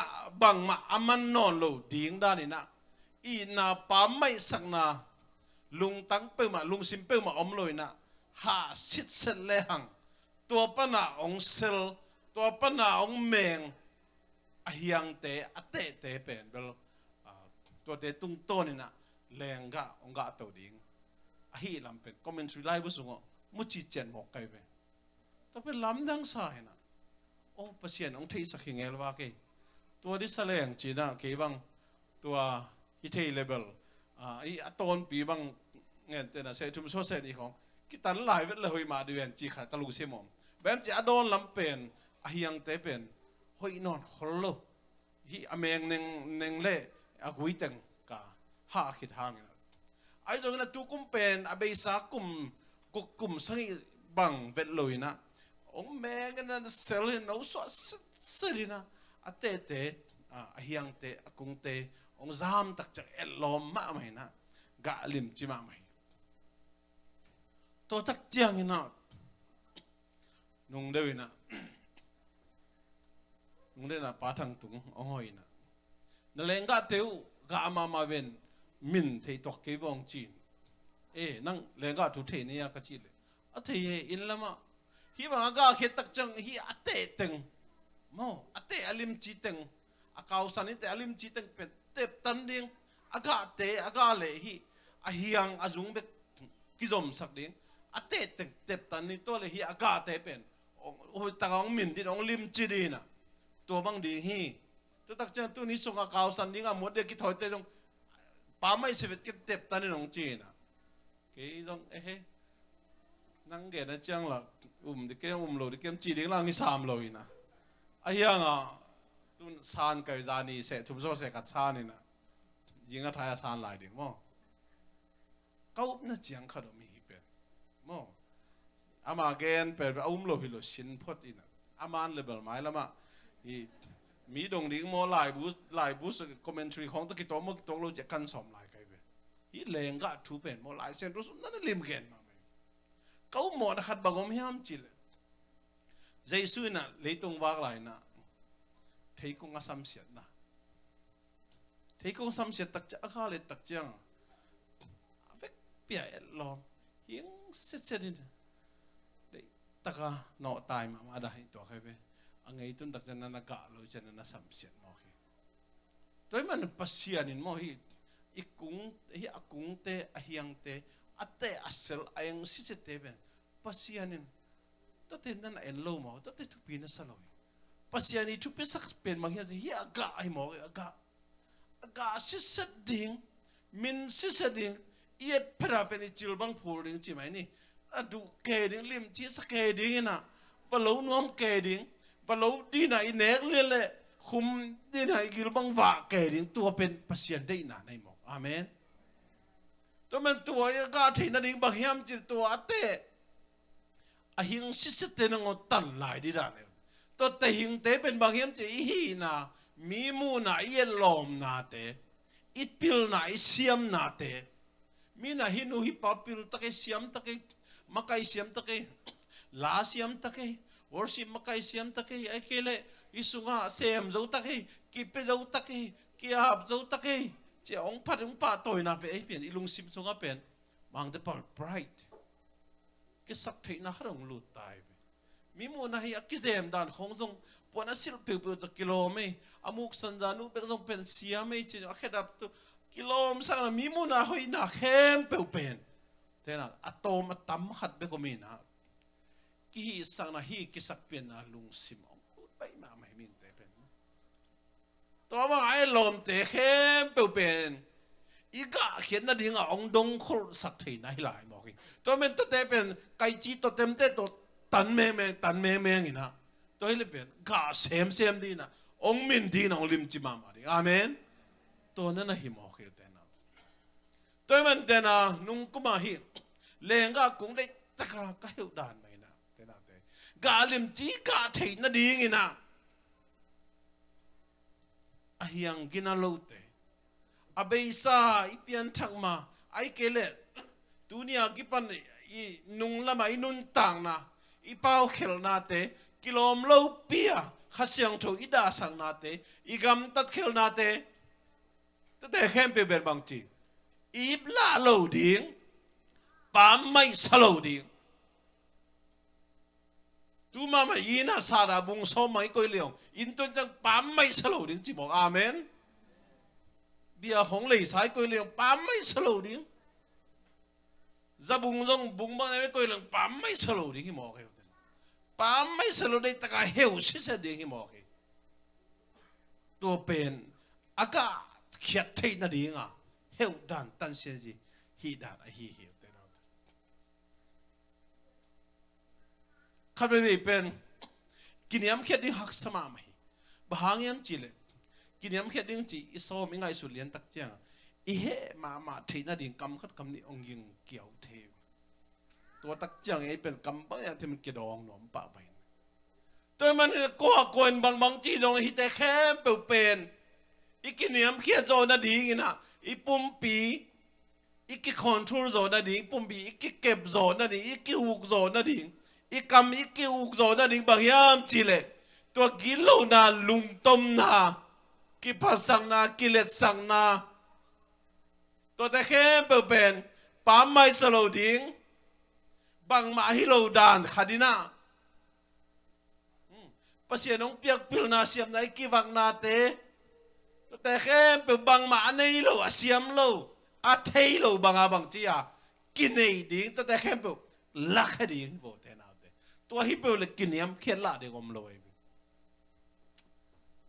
าอามันนอนโลดิ้งด้านนี้นะอีนาปาไม่สักนาลุงตั้งเปิมาลุงซิมเปิมาอมลอยนะหาสิทธิ์เสลหังตัวปนาองเซลตัวปนาองเมงอายังเตอเตเป็นเบลตัวเตตุงโตนี่นะแรงกะองกะตัวดิ้งอาฮีลำเป็นคอมเมนต์รีไลบุษงมุจิเจนหมอกไกเป็นตัวเป็นลำดังสายนะโอ้ประเสียนองที่สักยังไงล่ะวะเกตัวดิสเลงจีน่ะเกบังตัวฮิตเทเลเบลอีอัตโนปีบางเงี้ยแต่น่ะเซทุมโซเซนอีของกิตันหลายเวทเลยมาดูเวนจีขัดกะลูเซมอมแบบจะอดอนลำเป็นอาฮิยังเตเป็นหอยนอนฮอลโลฮีอเมงเนงเล่อากุยเต็งกะหาขิดหางนะไอ้ตรงนั้นตุกุมเป็นอาเบสากุมสังบังเวทเลยนะองเมงนั้นเซลล์นั้นสวสรินะอาเตอาฮิยังเตอากุงเตองซามตักจากเอลลอมมาไหมนะกะลิมจิมาไหมตัวตักเจียงนะนุ่งเดวินะนุ่งเดนะปาทังตุงอ๋อยนะนั่นเลงกะเตียวกะอามาเวนมินเทตอกเกบองจีนนั่งเลงกะทุเทนี่ยากะจีเลยอะเทยอินละมาฮีบังกะเขตักจังฮีอะเตตึงโมอะเตอลิมจีตึงอะกาวสันนี่เตอลิมจีตึงเป็นเต็บตันเดียงอากาเตอากาเลฮีอาฮิยังอาจุงเบกกิจอมสักเดียงอาเตเต็บตันนี่ตัวเลฮีอากาเตเป็นโอ้ตะกองมินที่น้องลิมจีดีน่ะตัวบังดีฮีตัวตักเจ้าตัวนี้ส่งอากาสันนี่ก็หมดเด็กกิถอยเตจงป้าไม่เสวตกิเต็บตันนี่น้องจีน่ะกี่จงนั่งเกณฑ์จังละดิเกมโลดิเกมจีดีล่างนี่3โลอีนะอาฮิยังตุนซานกับจานีเสทุมโซเสกัดซานี่นะยิงก็ทายซานหลายเดียงมั้งเขาน่าเจียงขนมมีฮิเป็นมั้งอามาเกนเป็นอุ้มโลหิโลชินพอดีนะอามันเลเบลไม้ละมามีดงดิ้งโมหลายบูสคอมเมนทรีของตะกี้ตัวมกิตัวเราจะกันสอมหลายใครเป็นฮีเลงก็ทูเป็นโมหลายเซนรู้สึกนั่นลิมเกนมาไหมเขาหมดขัดบังอมยามจิเลใจสู้น่ะเลยตรงวากหลายนะเทคงอาสัมเสียนะเทคงอาสัมเสียตักจะข้าเลยตักจังเวกเปียเอลอมยังเสร็จดินเลยตักนอตายมาได้ตัวใครไปอันไงตุนตักจะนันกะโลจะนันสัมเสียมอฮีตัวมันปัสยานินมอฮีอีกุงฮีอากุงเตอาฮิยังเตอัตเตอัสเซลอายังสิเสเตเป็นปัสยานินตัวเต็นนั่นเอ็นโลมอตัวเต็นทุกปีนั่นสลอยpasien itu pesak pen mangya hi aga ai mo aga sisading min sisading iet pra pen chil bang phuling chi mai ni adu keding lim chi sakeding na valo nuam keding valo dina inek le khum dina gil bang wa keding tua pen pasien dei na nai mo amen to men tua aga thina ding bang hiam chi tua ate ahing sisate nang tan lai di da neตัวแต่หิงเตเป็นบางเฮียมจะอีหีน่ะ มีมูน่ะเย็นลมนาเตอิดพิลน่ะอิเสียมนาเตมีน่ะหินูหิปาพิลตะเกเสียมตะเกมาไกเสียมตะเกลาเสียมตะเกworshipมาไกเสียมตะเกไอเคเลอิสุงะเซมเจ้าตะเกกิเปเจ้าตะเกกิอาบเจ้าตะเกเจ้าองพัดองป้าตัวน่ะเป็นไอเปลี่ยนอิลุงซิมสุงะเป็นบางเดปอล bright กิสักทีน่ะเขาต้องลุดตายมีมูน่ะฮิกิเซมดานของจงปวดน่ะสิลเปียวๆตะกิโลไม่อามุกสันดานุเป็นจงเป็นเสียไม่จีนแค่ดับตัวกิโลมสักน่ะมีมูน่ะหอยน่ะเข้มเปียวเป็นแต่น่ะอะโตมอะตัมขัดเบก็มีนะกิสักน่ะฮิกิสักเป็นน่ะลุงซิมองไปมาไม่มีแต่เป็นตัวว่าไอ้ลมเตะเข้มเปียวเป็นอีกะเขียนน่ะดิ่งอ่ะองดงคนสักทีน่ะให้หลายบอกอีตัวมันตัวเตะเป็นไก่จีตัวเต็มเตะตัวตันเมงอีนะตัวให้เป็นกาเซมดีนะองมินดีนะองลิมจิมามาดิอาเมนตัวนั้นนะหิมอกอยู่แต่นะตัวมันแต่นะนุ่งกุมาหิเลงก็คงได้ตะกาก็หิวดานไหมนะแต่นะแต่กาลิมจีกาเทนนะดีงี้นะอายังกินาโลเตอาเบย์ซาอีเปียนทังมาไอเกเลตุนียกิปันอีนุ่งละมาอีนุ่นต่างนะอีเป้าเขลนาเตกิโลมโลเปียข้าเสียงถูกอีดาสังนาเตอีกำตัดเขลนาเตแต่เข้มเปเป็นบางทีอีบลาโลดิ้งปั๊มไม่สโลดิ้งตูมาไม่ยินาสาราบุงสมัยก้อยเลี้ยงอินตัวจังปั๊มไม่สโลดิ้งจีบอกอาเมนเบียของเลยสายก้อยเลี้ยงปั๊มไม่สโลดิ้งจะบุงลงบุงบางไม่ก้อยเลี้ยงปั๊มไม่สโลดิ้งที่บอกให้ปั๊มไม่สโลได้ตะกาเหี่ยวชิดเดียงที่บอกให้ตัวเป็นอากาศเขียดเทนดีงอ่ะเหี่ยวดันตันเสียจีฮีดาดฮีเหี่ยวแต่เราข้าพเจ้าเป็นกินยำเขียดดิ้งหักสมาไม่บางยำจีเลยกินยำเขียดดิ้งจีอิโซไม่ง่ายสุดเลี้ยนตักเจียงอีเฮมาเทนดีงกำคัดกำนี้องยิงเกี่ยวเทตัวตักเจียงไอ้เป็นกำปั้งอย่างที่มันกระดองหนอมปะไปตัวมันก็กวนบางจีจงฮิตแต่แค่เปล่าเป็นอีกินยำเขียดโจนาดีงี้นะอีปุ่มปีอีกิคอนโทรลโจนาดีปุ่มปีอีกิเก็บโจนาดีอีกิอุกโจนาดีอีกำอีกิอุกโจนาดีบางยามจีเลยตัวกิโลนาลุงต้มนากิพัสังนากิเลสสังนาตัวแต่แค่เปล่าเป็นปั๊มไม่สโลดิ้งบางมาฮิโลดานขัดินาภาษาน้องเปียกพิลนาเสียมในกีวังนาเตแต่แค่เป็นบางมาในโลเสียมโลอาเทโลบางบางที่อ่ะกินในดิ้งแต่แค่เป็นลักดิ้งโบเทนาเตตัวฮิปเปลกินยำเขียนละเด็กอมโลย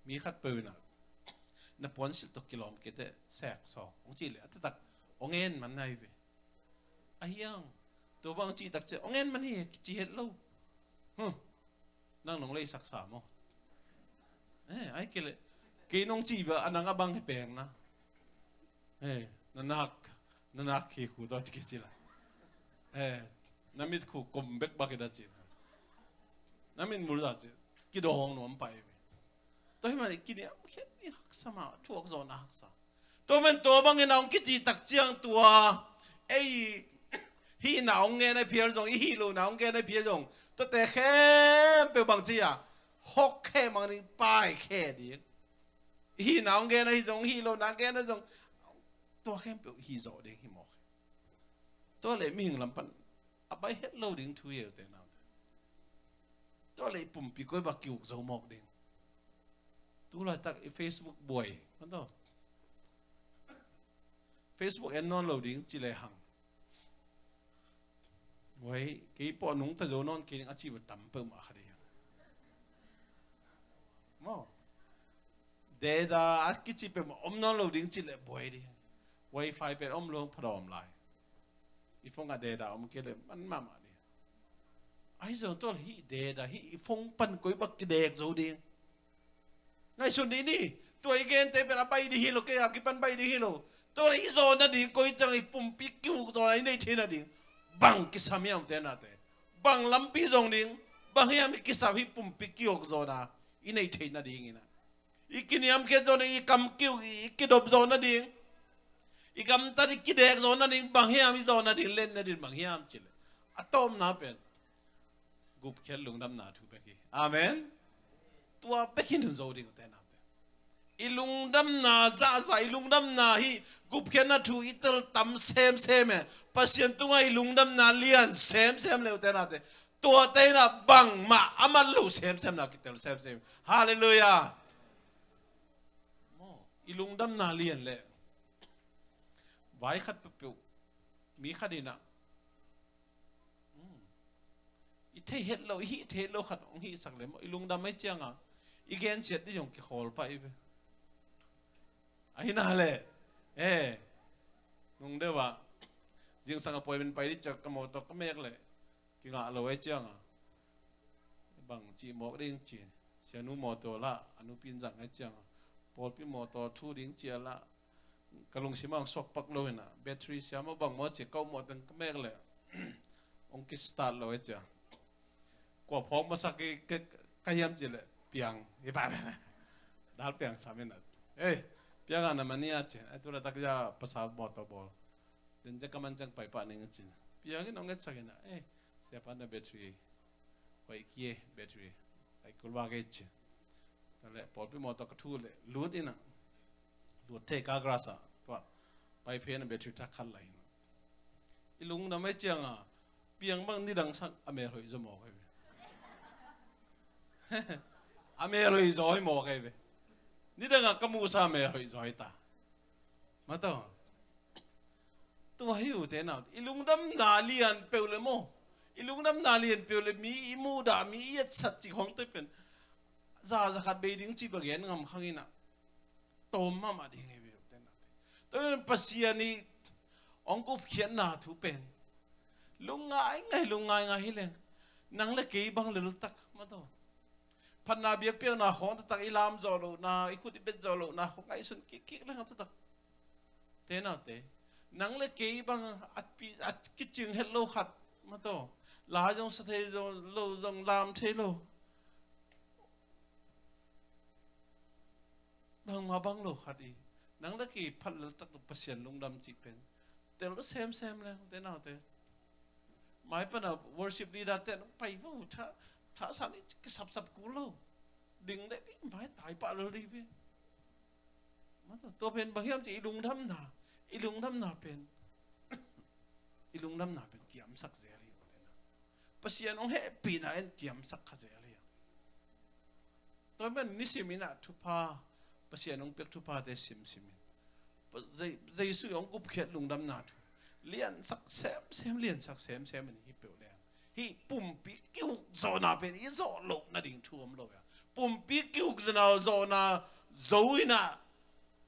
มีขัดเปน่ะนับวันสิตกิโลเมตรแสกสองของจีเลยแต่ตักองเงินมันไงเว้ยไอ้ยังตัวบางจีตักเจองเงินมันนี่จีเห็ดลูนั่งน้องเลยสักสามไอ้เกลเกน้องจีแบบอันนั้นก็บังให้แปลงนะนั่นนักขี้ขู่ตัวที่จีละนั่นมิดขู่กลมเบ็กบักได้จีนั่นมิดมุลได้จีกิโดห้องหนุ่มไปตัวที่มันกินเนี่ยแค่นี้หักสมาทั่วโซนหักสาตัวมันตัวบางอย่างน้องกิจีตักเจียงตัวไอ้ฮีหนาวเงี้ยในเพียรจงฮีโลหนาวเงี้ยในเพียรจงแต่แค่เป็นบางทีอ่ะหกแค่บางทีป้ายแค่ดีฮีหนาวเงี้ยในจงฮีโลหนาวเงี้ยในจงตัวแค่เป็นฮีโซเด็กฮีหมอกตัวเลยมีหึงลำพันเอาไปเฮ็ดโลดิ้งทุยเอาแต่นั้นตัวเลยปุ่มปีก้อยบักกิวจะหมอกเด้งตัวเราตักเฟซบุ๊กบ่อยมันต้องเฟซบุ๊กแอนนอนโลดิ้งจีเลยหังไว้กี่ปอนุ่งตะโจนอนกินอาชีพต่ำเพิ่มมาขนาดนี้มั้งเดดาอากิจิเป็นอมนอนโลดิ้งจิเลยบ่อยดิไวไฟเป็นอมลงพร้อมเลยอีฟงกับเดดาอมเกลือมันมาดิไอ้เจ้าตัวฮีเดดาฮีฟงปันกุยบักเด็กโจดิ้งในส่วนนี้นี่ตัวอีกเองแต่เป็นอะไรดีฮิโลเกย์กิปันไปดีฮิโลตัวอีโซนั่นดิกุยจังอีปุ่มปิกคิวตัวไหนในที่นั่นดิบังกิสามีอันเตนาเตบังลำปีจงดิ้งบังยังมีกิสามีปุ่มปิกิโอกโซนาอินในเทน่าดิ้งนะ อีกินยำเคจอนอีกำกิ้วอีกิดบโซนนั่นเองอีกำตัดอีกิเด็กโซนนั่นเองบางเฮียมอีโซนนั่นเองเล่นนั่นเองบางเฮียมจิเลอะตอมน่าเป็นกุบเขียนลุงดำนาถูกไปกี่อาเมนตัวไปกินถึงโซดิ้งแต่น่าอีลุงดำนาจ้าใส่ลุงดำนาฮีกุบเขียนน่าถูกอีตลตั้มเซมเอปัศยันตัวอีลุงดำนาเลียนเซมเลยแต่น่าตัวเต้น่ะบังมาอามันลูเซมน่ะกิตลเซมฮาเลลูยาอีลุงดำนาเลียนเลยไว้ขัดเปียวมีขัดดีนะอีเทเห็ดเราอีเทเราขัดองฮีสักเลยอีลุงดำไม่เจียงอ่ะอีเกนเสียดที่ยงกี่ขอลไปไอ้น่าเลยงงได้ว่ายิงสังกปรเป็นไปที่จะกระโมตกก็ไม่เลยกินอะไรไว้เจียงอ่ะบางจีหมอกได้ยังจีเสียนุหมอตัวละอนุปินจังให้เจียงพอพี่หมอตัวทูดิ้งเจียละกระลงชิมังสกปักเลยนะแบตเตอรี่เสียมาบางหมอเจียเก้าหมอตั้งก็ไม่เลยองค์กิสตาร์เลยเจียกว่าพร้อมมาสักกายมจีเลยเปียงอีบ้าดาลเปียงสามนัดเปียงอันนั้นมันนี่อาเจียไอ้ตัวเราตักยาภาษาบอลต่อบอลเดินจะกำมันจังไปป่ะนี่งั้นจีเปียงนี่น้องเงี้ยสักนะเสียพันธุ์แบตเตอรี่ไปกี่แบตเตอรี่ไอ้กุลวาเกจนั่นแหละพอพี่หมอตกทูเลยลูดอินะลูดเทกากราซาตัวไปเพนเบตริทักขันไหลอีลุงน่ะไม่เจียงอ่ะเปียงบางนี่ดังสักอเมริกาจะหมอกให้อเมริกาจะให้หมอกให้นี่ดังอ่ะกัมพูชาอเมริกาจะให้ตามาต่อตัวหิวเท่านั้นอีลุงดำนาเลียนเปลวเลยโมอีลุงดำนาเลียนเปลวเลยมีอีมูดามีอีสัตว์จีของตัวเป็นซาขัดเบดิ้งจีบเกียนงำข้างนี้นะโตมาดิ้งให้เบลเต้นนะตัวเป็นปัศยานีองกุบเขียนนาถูเป็นลุงไงฮิเลงนังเล็กกี่บังเลลุตักมาตัวพันนาเบียเปียนาของตักอิลามจอลูนาอิคุดิเบจอลูนาของไอซุนกิ๊กเลยครับตักเต้นเอาเต้นังเล็กกี่บังอัดกิจจึงเฮลโลขัดมาตัวลาจงสเตจงโลจงลามเทโลบางมาบางโลขัดอีนังเล็กกี่พันแล้วตักปัศยันลุงดำจีเป็นแต่เราเซมเลยเต้นเอาเต้หมายเป็นว่า worship leader เต้นไปว่าถ้าสานี่ก็สับกูโลดิ่งได้หมายตายปะเลยดิพี่มาตัวเป็นบางอย่างที่อีลุงดำหนาเป็นอีลุงดำหนาเป็นเกี่ยมสักเสียเลยปัศยันองเฮปีน่ะเอ็นเกี่ยมสักเสียเลยตัวเป็นนิสิมินะทุพาปัศยันองเปียกทุพาแต่ซิมใจสุยองกุบเขียนลุงดำนาทุเลียนสักเซมเลียนสักเซมมันฮิเปลแรงฮิปุ่มปีกิวโซนาเป็นอีโซโลนาดิ่งท่วมเลยปุ่มปีกิวจะนาโซนาโซยนา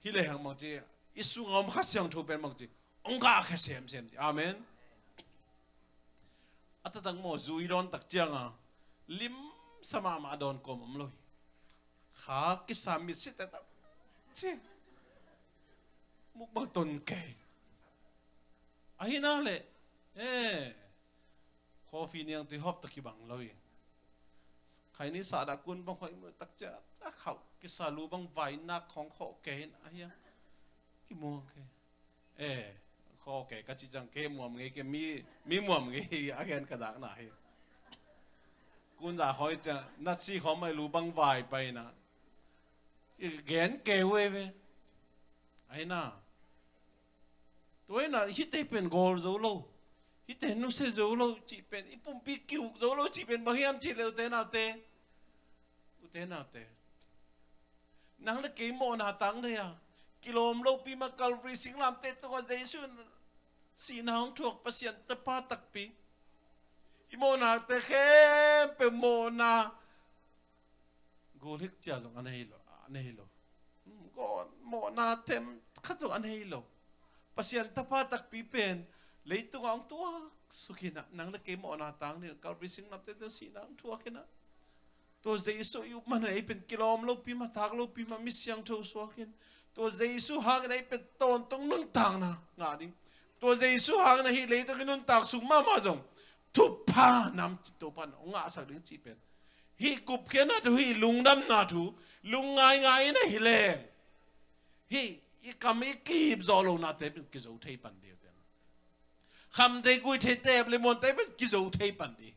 ฮิเลยหังมังจีอิสุงอมขัดเสียงทูเป็นมังจีองกาแค่เซมอาเมนอัตตังโมจุยโดนตักเจียงอ่ะลิมสมามาโดนกลมเลยขากิสามิสิแต่ตักมุกบางตนแก่ไอ้นั่นแหละคอฟีนี่ยังตีฮอบตะกี้บังเลยใครนี่สาดกุนบางคนมือตักเจ้าเขากิสาลูบางไวนักของคอแก่ไอ้ยังกี่มัวแก่คอแก่ก็จิจังแก่มัวมึงแก่มีมัวมึงไอ้แกนกระจากหน่ายกุนจ่าคอยจะนัดซีเขาไม่รู้บางไวไปนะแกนแก่เว้ยไอ้น่าตัวน่ะฮิตเตเป็นกอลโซโลฮิตเตนุเซโซโลจีเป็นอีปุ่มปีกิวโซโลจีเป็นบางอย่างจีเลวเตน่าเตนังเล็กกี่โมนาตังเลยกิโลมโลปีมากัลฟรีสิงลามเตตัวเจสุนสีน้องถูกปัศยันตะปาตักปีอีโมนาเตเข้มเป็นโมนาโกลิกจ้าจงอันนี้โลก็โมนาเต็มข้าจงอันนี้โลปัศยันตะพาตักปีเป็นเลยตัวองตัวสุขินะนังเล็กกี่โมนาตังเนี่ยกัลฟรีสิงลามเตตัวสีน้องถูกแค่นั้นตัวเจสุอยู่มันไหนเป็นกิโลมโลปีมาทักโลปีมามิสยังโทสวากินตัวเจสุหางไหนเป็นตอนต้องนุ่นต่างนะงาดิตัวเจสุหางไหนเลยต้องนุ่นต่างสุมาจงทุบผ้านำจิตตัวพันองอาศักดิ์จีเป็น hi kup ke na tu hi lungdam na tu lung ngai na hi leng hi i kam i kip zo lo na te ki zo thei pan de ten kham te kui the te le mon te ki zo thei pan de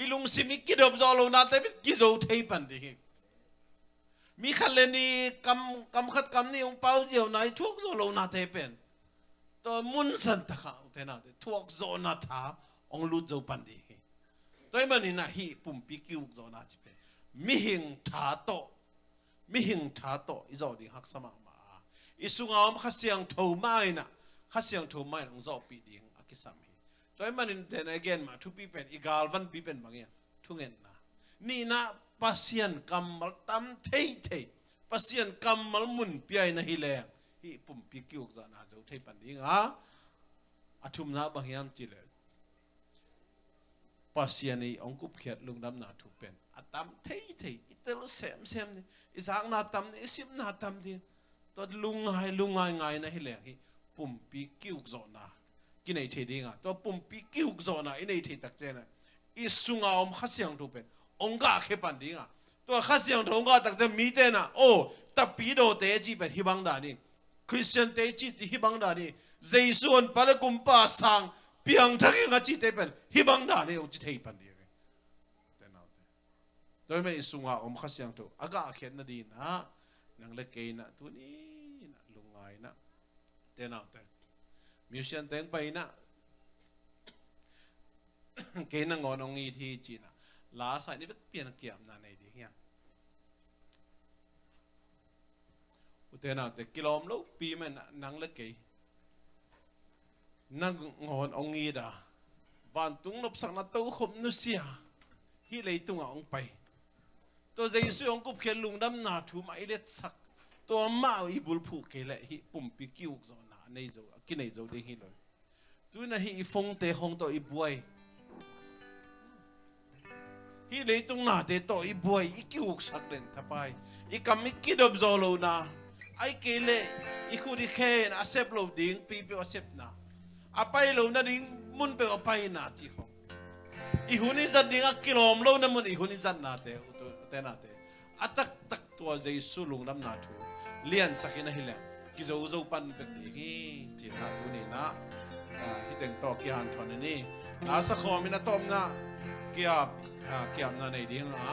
i lung simi ki dob zo lo na te ki zo thei pan de mi khale ni kam khat kam ni ong pau jiao nai thuk zo lo na te pen to mun san ta kha te na te thuk zo na tha ong lu zo pan de toy mani na hi pumpi ki-ukzawhna chi pe mi hing tha to i zo ding hak sama ma i sunga om kha siangtho mai na ong zo pi ding akisam hi toy mani then again ma thu pi pen i galvan pi pen bangya thungen na ni na pasian kamal tam thei pasian kamal mun piai na hi le hi pumpi ki-ukzawhna zo thei pan ding a athum na bangyam chi le pasiani ong kup khiat lungdam na thu pen atam thei itel sem ni izang na tam ni sim na tam di to lungai ngai na hi le hi pumpi ki-ukzawhna ki nei the dinga to pumpi ki-ukzawhna i nei the tak chena i sunga om khasiang thu pen ong ga khe pan dinga to khasiang thu ga tak che mi te na o tapi do te chi pen hi bang da ni christian te chi ti hi bang da ni jaisun pala kumpa sang piang thaki nga chi te pen hi bang da ni o chi thei pan di te na te toy me sunga om khasiang thu aga khet na di na nang le ke na tu ni na lungai na te na te musician teng pai na ke na ngon ong i thi chi na la sai ni pian kiam na nei di hian u te na te kilom lo pi men nang le ke nang ngon ong i da van tung nop sak na to khom nu sia hi lei tung ong pai to jaisu ong kup khen lungdam na thu mai let sak to ma i bul phu ke le hi pumpi ki-ukzawhna nei zo ki nei zo de hi lo tu na hi phong te hong to i buai hi lei tung na te to i buai i ki-uk sak len thapai i kam i ki dob zo lo na ai ke le i khu di khen accept lo ding pi accept na apai lo na ding mun pe apai na chi kho i huni zat ding a kilom lo na mun i huni zat na te na te atak tak to jaisu lungnam na thu lian sakina hila ki zo pan pe hi chi na tu ni na hi teng to ki han thon ni la sa kho mi na tom na kiam na nei ding a